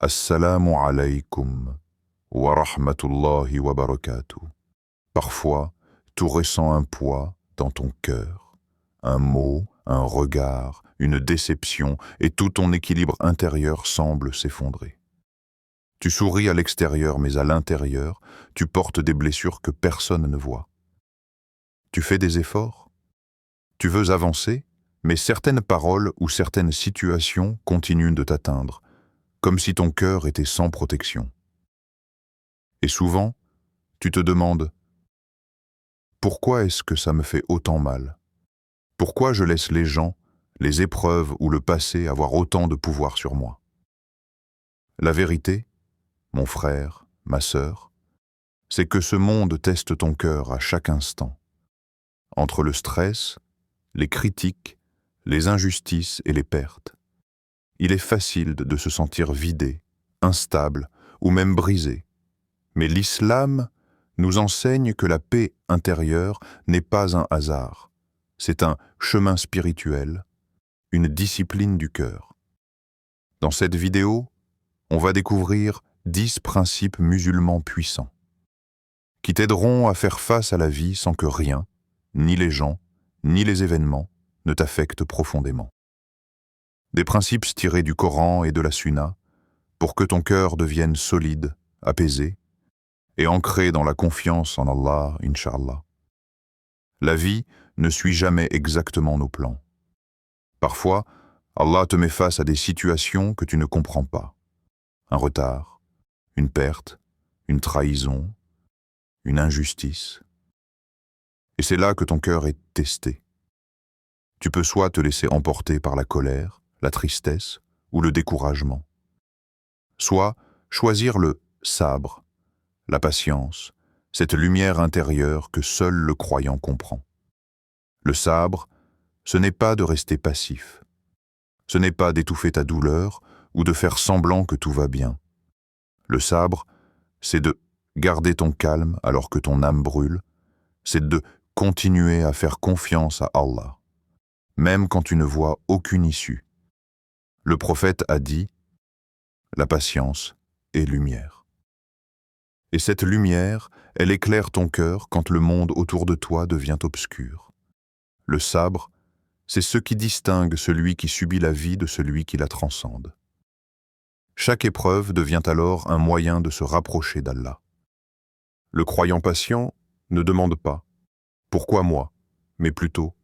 Assalamu alaykum wa rahmatullahi wa barakatuh. Parfois, tout ressent un poids dans ton cœur. Un mot, un regard, une déception, et tout ton équilibre intérieur semble s'effondrer. Tu souris à l'extérieur, mais à l'intérieur, tu portes des blessures que personne ne voit. Tu fais des efforts. Tu veux avancer, mais certaines paroles ou certaines situations continuent de t'atteindre, comme si ton cœur était sans protection. Et souvent, tu te demandes « Pourquoi est-ce que ça me fait autant mal? Pourquoi je laisse les gens, les épreuves ou le passé avoir autant de pouvoir sur moi ?» La vérité, mon frère, ma sœur, c'est que ce monde teste ton cœur à chaque instant. Entre le stress, les critiques, les injustices et les pertes, il est facile de se sentir vidé, instable ou même brisé. Mais l'islam nous enseigne que la paix intérieure n'est pas un hasard. C'est un chemin spirituel, une discipline du cœur. Dans cette vidéo, on va découvrir 10 principes musulmans puissants qui t'aideront à faire face à la vie sans que rien, ni les gens, ni les événements, ne t'affectent profondément. Des principes tirés du Coran et de la Sunna pour que ton cœur devienne solide, apaisé et ancré dans la confiance en Allah, Inch'Allah. La vie ne suit jamais exactement nos plans. Parfois, Allah te met face à des situations que tu ne comprends pas. Un retard, une perte, une trahison, une injustice. Et c'est là que ton cœur est testé. Tu peux soit te laisser emporter par la colère, la tristesse ou le découragement, soit choisir le sabre, la patience, cette lumière intérieure que seul le croyant comprend. Le sabre, ce n'est pas de rester passif. Ce n'est pas d'étouffer ta douleur ou de faire semblant que tout va bien. Le sabre, c'est de garder ton calme alors que ton âme brûle, c'est de continuer à faire confiance à Allah, même quand tu ne vois aucune issue. Le prophète a dit « La patience est lumière ». Et cette lumière, elle éclaire ton cœur quand le monde autour de toi devient obscur. Le sabre, c'est ce qui distingue celui qui subit la vie de celui qui la transcende. Chaque épreuve devient alors un moyen de se rapprocher d'Allah. Le croyant patient ne demande pas « Pourquoi moi ?», mais plutôt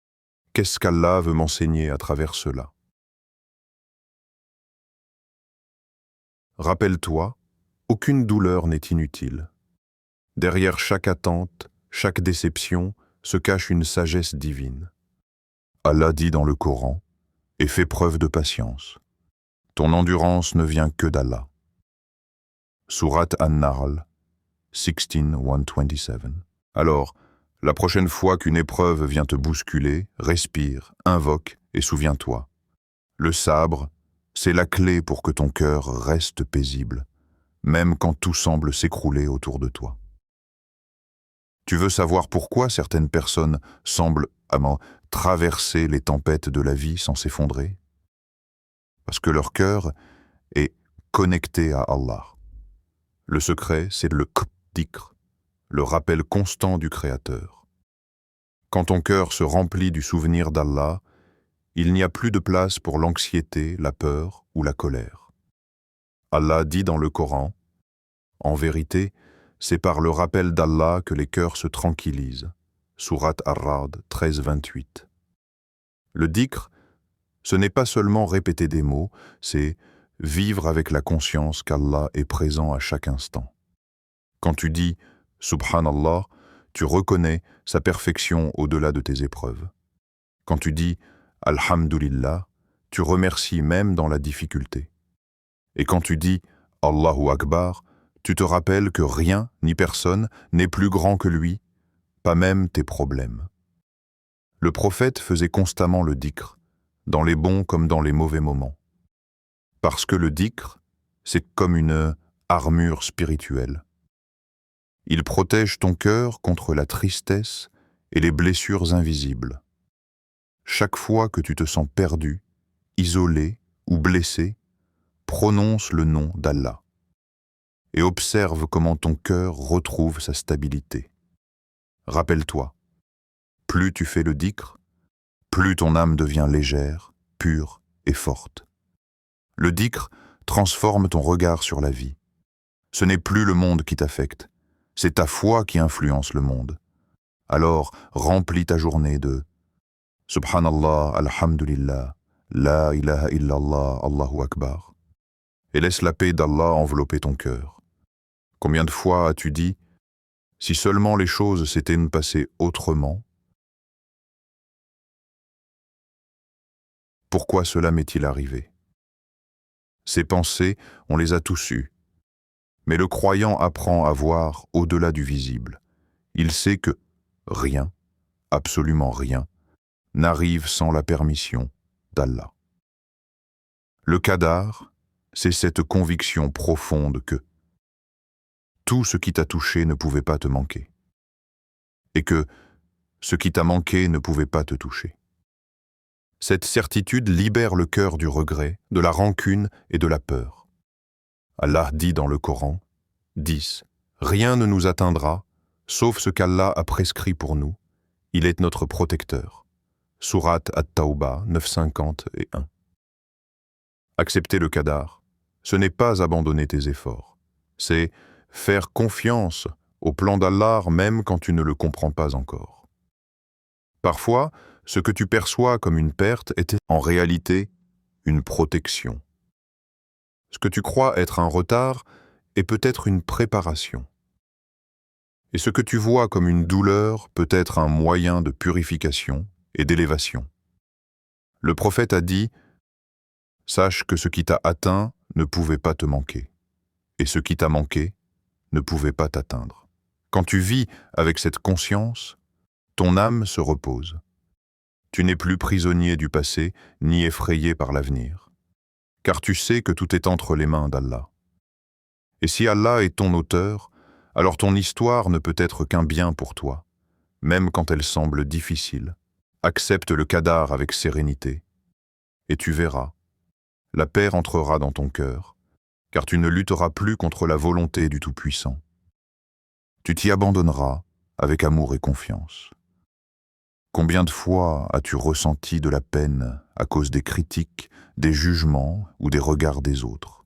« Qu'est-ce qu'Allah veut m'enseigner à travers cela ?» Rappelle-toi, aucune douleur n'est inutile. Derrière chaque attente, chaque déception, se cache une sagesse divine. Allah dit dans le Coran « Et fais preuve de patience. Ton endurance ne vient que d'Allah. » Sourate An-Nahl, 16:127. Alors, la prochaine fois qu'une épreuve vient te bousculer, respire, invoque et souviens-toi. Le sabre, c'est la clé pour que ton cœur reste paisible, même quand tout semble s'écrouler autour de toi. Tu veux savoir pourquoi certaines personnes semblent traverser les tempêtes de la vie sans s'effondrer? Parce que leur cœur est connecté à Allah. Le secret, c'est le dhikr, le rappel constant du Créateur. Quand ton cœur se remplit du souvenir d'Allah, il n'y a plus de place pour l'anxiété, la peur ou la colère. Allah dit dans le Coran, « En vérité, c'est par le rappel d'Allah que les cœurs se tranquillisent. » Sourate Ar-Ra'd 13:28. Le dhikr, ce n'est pas seulement répéter des mots, c'est vivre avec la conscience qu'Allah est présent à chaque instant. Quand tu dis « Subhanallah », tu reconnais sa perfection au-delà de tes épreuves. Quand tu dis « Alhamdulillah », tu remercies même dans la difficulté. Et quand tu dis « Allahu Akbar », tu te rappelles que rien ni personne n'est plus grand que lui, pas même tes problèmes. Le prophète faisait constamment le dhikr, dans les bons comme dans les mauvais moments. Parce que le dhikr, c'est comme une armure spirituelle. Il protège ton cœur contre la tristesse et les blessures invisibles. Chaque fois que tu te sens perdu, isolé ou blessé, prononce le nom d'Allah et observe comment ton cœur retrouve sa stabilité. Rappelle-toi, plus tu fais le dhikr, plus ton âme devient légère, pure et forte. Le dhikr transforme ton regard sur la vie. Ce n'est plus le monde qui t'affecte, c'est ta foi qui influence le monde. Alors, remplis ta journée de Subhanallah, Alhamdulillah, La ilaha illallah, Allahu Akbar. Et laisse la paix d'Allah envelopper ton cœur. Combien de fois as-tu dit « Si seulement les choses s'étaient passées autrement, pourquoi cela m'est-il arrivé ?» Ces pensées, on les a tous eues. Mais le croyant apprend à voir au-delà du visible. Il sait que rien, absolument rien, n'arrive sans la permission d'Allah. Le qadar, c'est cette conviction profonde que tout ce qui t'a touché ne pouvait pas te manquer, et que ce qui t'a manqué ne pouvait pas te toucher. Cette certitude libère le cœur du regret, de la rancune et de la peur. Allah dit dans le Coran, 10. Rien ne nous atteindra, sauf ce qu'Allah a prescrit pour nous. Il est notre protecteur. Sourate At-Tawbah 951. Accepter le qadar, ce n'est pas abandonner tes efforts. C'est faire confiance au plan d'Allah même quand tu ne le comprends pas encore. Parfois, ce que tu perçois comme une perte est en réalité une protection. Ce que tu crois être un retard est peut-être une préparation. Et ce que tu vois comme une douleur peut être un moyen de purification et d'élévation. Le prophète a dit « Sache que ce qui t'a atteint ne pouvait pas te manquer, et ce qui t'a manqué ne pouvait pas t'atteindre. » Quand tu vis avec cette conscience, ton âme se repose. Tu n'es plus prisonnier du passé, ni effrayé par l'avenir, car tu sais que tout est entre les mains d'Allah. Et si Allah est ton auteur, alors ton histoire ne peut être qu'un bien pour toi, même quand elle semble difficile. Accepte le qadar avec sérénité, et tu verras, la paix entrera dans ton cœur, car tu ne lutteras plus contre la volonté du Tout-Puissant. Tu t'y abandonneras avec amour et confiance. Combien de fois as-tu ressenti de la peine à cause des critiques, des jugements ou des regards des autres?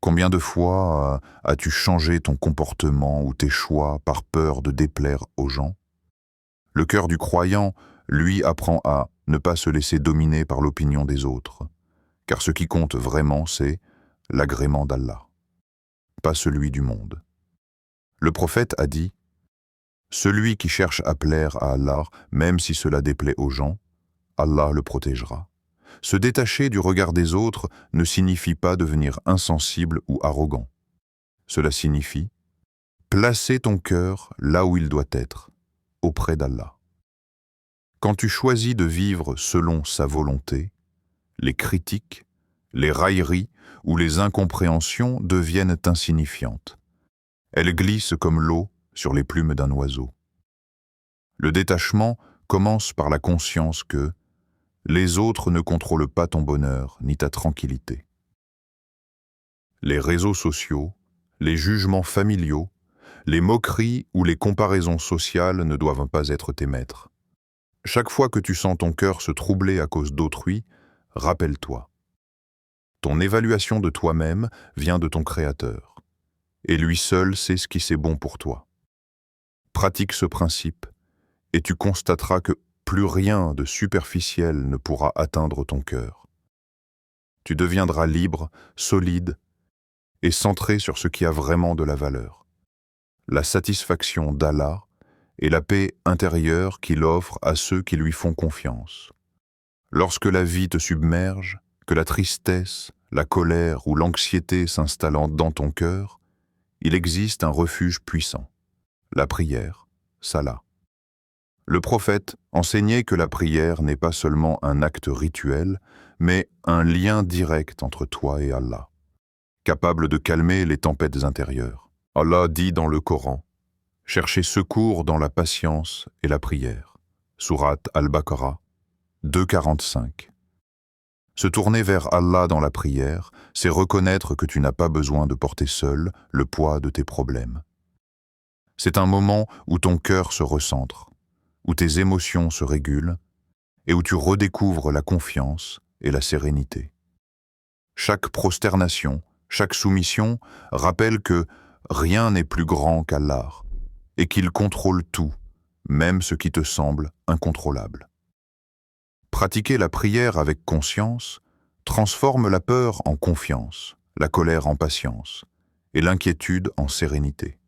Combien de fois as-tu changé ton comportement ou tes choix par peur de déplaire aux gens? Le cœur du croyant, lui, apprend à ne pas se laisser dominer par l'opinion des autres, car ce qui compte vraiment, c'est l'agrément d'Allah, pas celui du monde. Le prophète a dit « Celui qui cherche à plaire à Allah, même si cela déplaît aux gens, Allah le protégera. » Se détacher du regard des autres ne signifie pas devenir insensible ou arrogant. Cela signifie placer ton cœur là où il doit être, auprès d'Allah. Quand tu choisis de vivre selon sa volonté, les critiques, les railleries ou les incompréhensions deviennent insignifiantes. Elles glissent comme l'eau sur les plumes d'un oiseau. Le détachement commence par la conscience que les autres ne contrôlent pas ton bonheur ni ta tranquillité. Les réseaux sociaux, les jugements familiaux, les moqueries ou les comparaisons sociales ne doivent pas être tes maîtres. Chaque fois que tu sens ton cœur se troubler à cause d'autrui, rappelle-toi. Ton évaluation de toi-même vient de ton Créateur, et lui seul sait ce qui c'est bon pour toi. Pratique ce principe, et tu constateras que plus rien de superficiel ne pourra atteindre ton cœur. Tu deviendras libre, solide et centré sur ce qui a vraiment de la valeur. La satisfaction d'Allah et la paix intérieure qu'il offre à ceux qui lui font confiance. Lorsque la vie te submerge, que la tristesse, la colère ou l'anxiété s'installent dans ton cœur, il existe un refuge puissant, la prière, Salah. Le prophète enseignait que la prière n'est pas seulement un acte rituel, mais un lien direct entre toi et Allah, capable de calmer les tempêtes intérieures. Allah dit dans le Coran, « Cherchez secours dans la patience et la prière » Sourate Al-Baqarah 2,45. Se tourner vers Allah dans la prière, c'est reconnaître que tu n'as pas besoin de porter seul le poids de tes problèmes. C'est un moment où ton cœur se recentre, où tes émotions se régulent et où tu redécouvres la confiance et la sérénité. Chaque prosternation, chaque soumission rappelle que rien n'est plus grand qu'Allah et qu'il contrôle tout, même ce qui te semble incontrôlable. Pratiquer la prière avec conscience transforme la peur en confiance, la colère en patience et l'inquiétude en sérénité.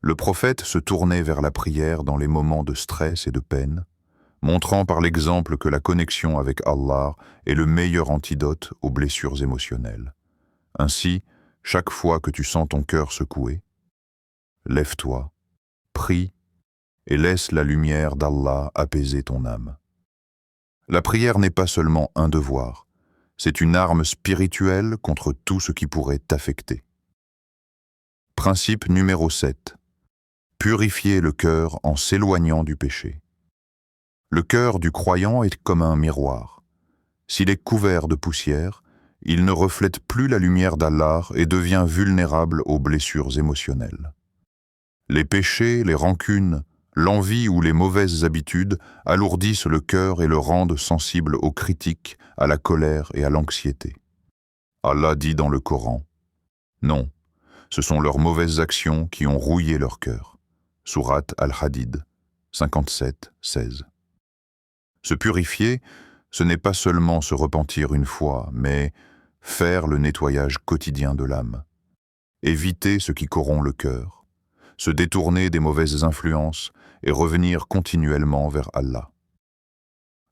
Le prophète se tournait vers la prière dans les moments de stress et de peine, montrant par l'exemple que la connexion avec Allah est le meilleur antidote aux blessures émotionnelles. Ainsi, chaque fois que tu sens ton cœur secoué, lève-toi, prie et laisse la lumière d'Allah apaiser ton âme. La prière n'est pas seulement un devoir, c'est une arme spirituelle contre tout ce qui pourrait t'affecter. Principe numéro 7. Purifier le cœur en s'éloignant du péché. Le cœur du croyant est comme un miroir. S'il est couvert de poussière, il ne reflète plus la lumière d'Allah et devient vulnérable aux blessures émotionnelles. Les péchés, les rancunes, l'envie ou les mauvaises habitudes alourdissent le cœur et le rendent sensible aux critiques, à la colère et à l'anxiété. Allah dit dans le Coran, « Non, ce sont leurs mauvaises actions qui ont rouillé leur cœur. » Sourate Al-Hadid, 57-16. Se purifier, ce n'est pas seulement se repentir une fois, mais faire le nettoyage quotidien de l'âme. Éviter ce qui corrompt le cœur, se détourner des mauvaises influences et revenir continuellement vers Allah.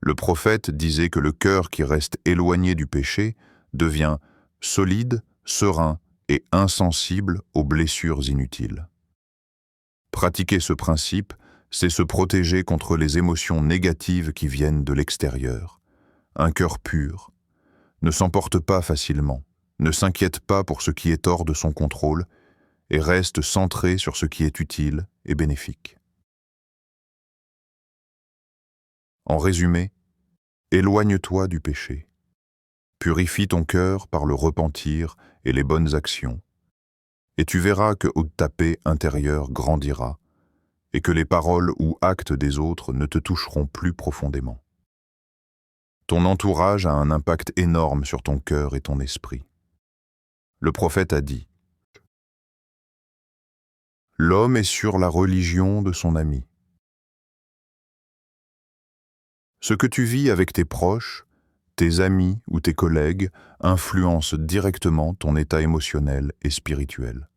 Le prophète disait que le cœur qui reste éloigné du péché devient solide, serein et insensible aux blessures inutiles. Pratiquer ce principe, c'est se protéger contre les émotions négatives qui viennent de l'extérieur. Un cœur pur ne s'emporte pas facilement, ne s'inquiète pas pour ce qui est hors de son contrôle et reste centré sur ce qui est utile et bénéfique. En résumé, éloigne-toi du péché. Purifie ton cœur par le repentir et les bonnes actions, et tu verras que ta paix intérieure grandira et que les paroles ou actes des autres ne te toucheront plus profondément. Ton entourage a un impact énorme sur ton cœur et ton esprit. Le prophète a dit, « L'homme est sur la religion de son ami. » Ce que tu vis avec tes proches, tes amis ou tes collègues influence directement ton état émotionnel et spirituel.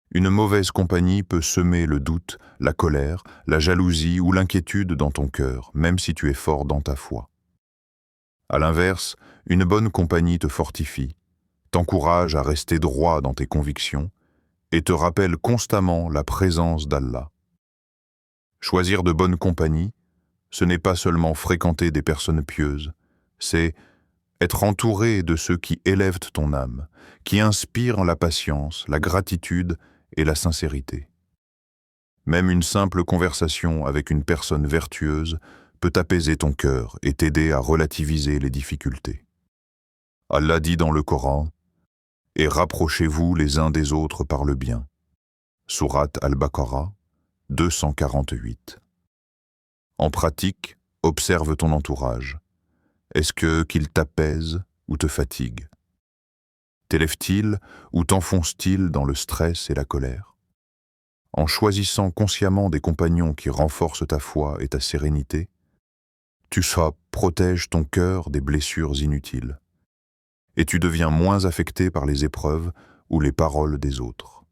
Une mauvaise compagnie peut semer le doute, la colère, la jalousie ou l'inquiétude dans ton cœur, même si tu es fort dans ta foi. À l'inverse, une bonne compagnie te fortifie, t'encourage à rester droit dans tes convictions et te rappelle constamment la présence d'Allah. Choisir de bonne compagnie, ce n'est pas seulement fréquenter des personnes pieuses, c'est être entouré de ceux qui élèvent ton âme, qui inspirent la patience, la gratitude et la sincérité. Même une simple conversation avec une personne vertueuse peut apaiser ton cœur et t'aider à relativiser les difficultés. Allah dit dans le Coran, « Et rapprochez-vous les uns des autres par le bien. » Sourate Al-Baqarah, 248. En pratique, observe ton entourage. Est-ce qu'il t'apaise ou te fatigue? T'élève-t-il ou t'enfonce-t-il dans le stress et la colère? En choisissant consciemment des compagnons qui renforcent ta foi et ta sérénité, tu protèges ton cœur des blessures inutiles et tu deviens moins affecté par les épreuves ou les paroles des autres.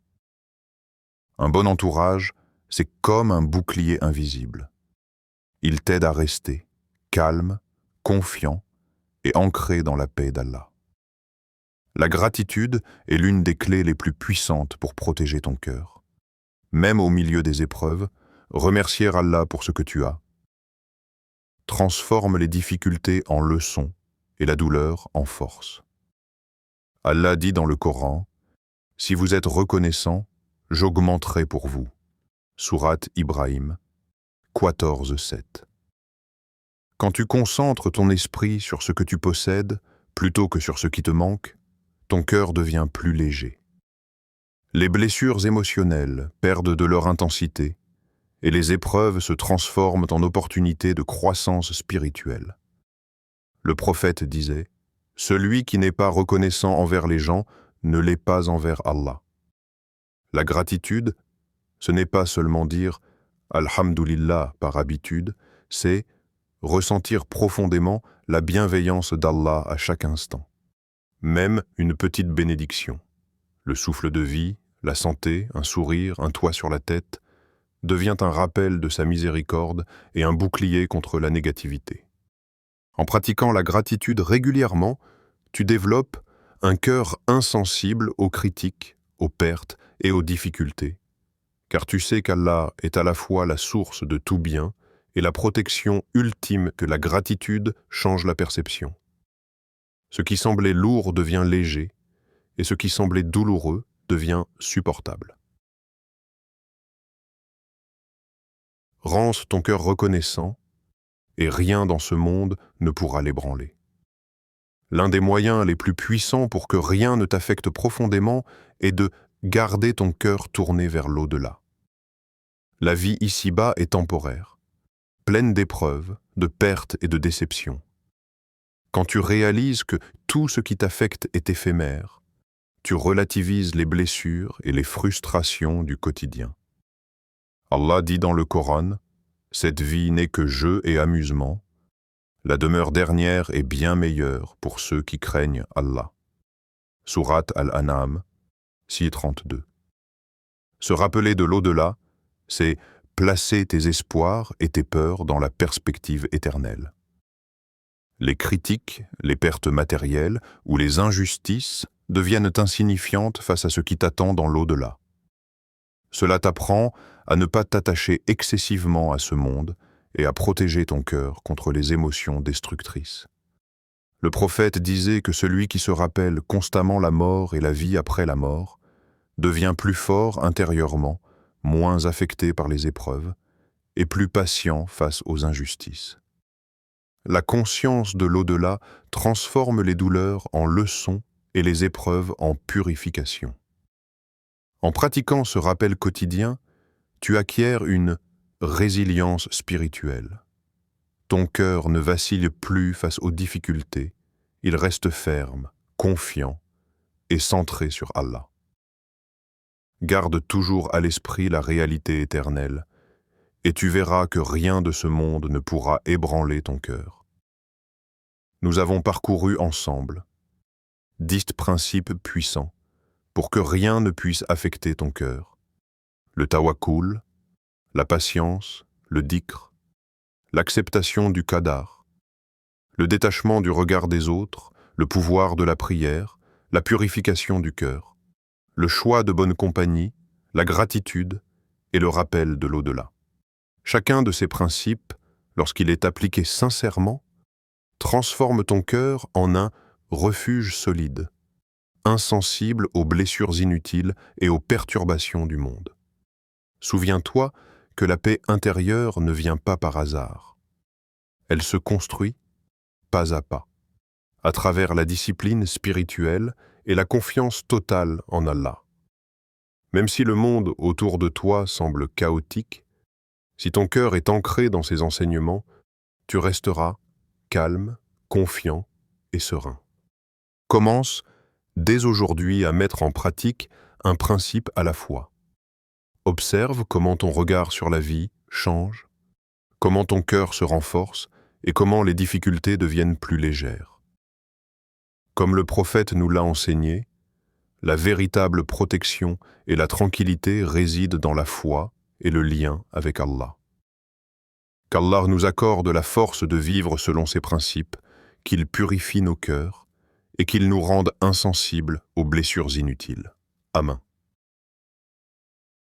Un bon entourage, c'est comme un bouclier invisible. Il t'aide à rester calme, confiant et ancré dans la paix d'Allah. La gratitude est l'une des clés les plus puissantes pour protéger ton cœur. Même au milieu des épreuves, remercier Allah pour ce que tu as transforme les difficultés en leçons et la douleur en force. Allah dit dans le Coran, « Si vous êtes reconnaissant, j'augmenterai pour vous. » Sourate Ibrahim, 14-7. Quand tu concentres ton esprit sur ce que tu possèdes, plutôt que sur ce qui te manque, ton cœur devient plus léger. Les blessures émotionnelles perdent de leur intensité et les épreuves se transforment en opportunités de croissance spirituelle. Le prophète disait « Celui qui n'est pas reconnaissant envers les gens ne l'est pas envers Allah ». La gratitude, ce n'est pas seulement dire « Alhamdulillah » par habitude, c'est ressentir profondément la bienveillance d'Allah à chaque instant. Même une petite bénédiction, le souffle de vie, la santé, un sourire, un toit sur la tête, devient un rappel de sa miséricorde et un bouclier contre la négativité. En pratiquant la gratitude régulièrement, tu développes un cœur insensible aux critiques, aux pertes et aux difficultés, car tu sais qu'Allah est à la fois la source de tout bien et la protection ultime que la gratitude change la perception. Ce qui semblait lourd devient léger, et ce qui semblait douloureux devient supportable. Rance ton cœur reconnaissant, et rien dans ce monde ne pourra l'ébranler. L'un des moyens les plus puissants pour que rien ne t'affecte profondément est de garder ton cœur tourné vers l'au-delà. La vie ici-bas est temporaire, pleine d'épreuves, de pertes et de déceptions. Quand tu réalises que tout ce qui t'affecte est éphémère, tu relativises les blessures et les frustrations du quotidien. Allah dit dans le Coran, « Cette vie n'est que jeu et amusement. La demeure dernière est bien meilleure pour ceux qui craignent Allah. » Sourate Al-An'am, 6:32. Se rappeler de l'au-delà, c'est placer tes espoirs et tes peurs dans la perspective éternelle. Les critiques, les pertes matérielles ou les injustices deviennent insignifiantes face à ce qui t'attend dans l'au-delà. Cela t'apprend à ne pas t'attacher excessivement à ce monde et à protéger ton cœur contre les émotions destructrices. Le prophète disait que celui qui se rappelle constamment la mort et la vie après la mort devient plus fort intérieurement, moins affecté par les épreuves et plus patient face aux injustices. La conscience de l'au-delà transforme les douleurs en leçons et les épreuves en purification. En pratiquant ce rappel quotidien, tu acquiers une résilience spirituelle. Ton cœur ne vacille plus face aux difficultés, il reste ferme, confiant et centré sur Allah. Garde toujours à l'esprit la réalité éternelle, et tu verras que rien de ce monde ne pourra ébranler ton cœur. Nous avons parcouru ensemble 10 principes puissants pour que rien ne puisse affecter ton cœur. Le tawakkul, la patience, le dhikr, l'acceptation du qadar, le détachement du regard des autres, le pouvoir de la prière, la purification du cœur, le choix de bonne compagnie, la gratitude et le rappel de l'au-delà. Chacun de ces principes, lorsqu'il est appliqué sincèrement, transforme ton cœur en un refuge solide, insensible aux blessures inutiles et aux perturbations du monde. Souviens-toi que la paix intérieure ne vient pas par hasard. Elle se construit pas à pas, à travers la discipline spirituelle et la confiance totale en Allah. Même si le monde autour de toi semble chaotique, si ton cœur est ancré dans ses enseignements, tu resteras calme, confiant et serein. Commence dès aujourd'hui à mettre en pratique un principe à la fois. Observe comment ton regard sur la vie change, comment ton cœur se renforce et comment les difficultés deviennent plus légères. Comme le prophète nous l'a enseigné, la véritable protection et la tranquillité résident dans la foi et le lien avec Allah. Qu'Allah nous accorde la force de vivre selon ses principes, qu'il purifie nos cœurs et qu'il nous rende insensibles aux blessures inutiles. Amen.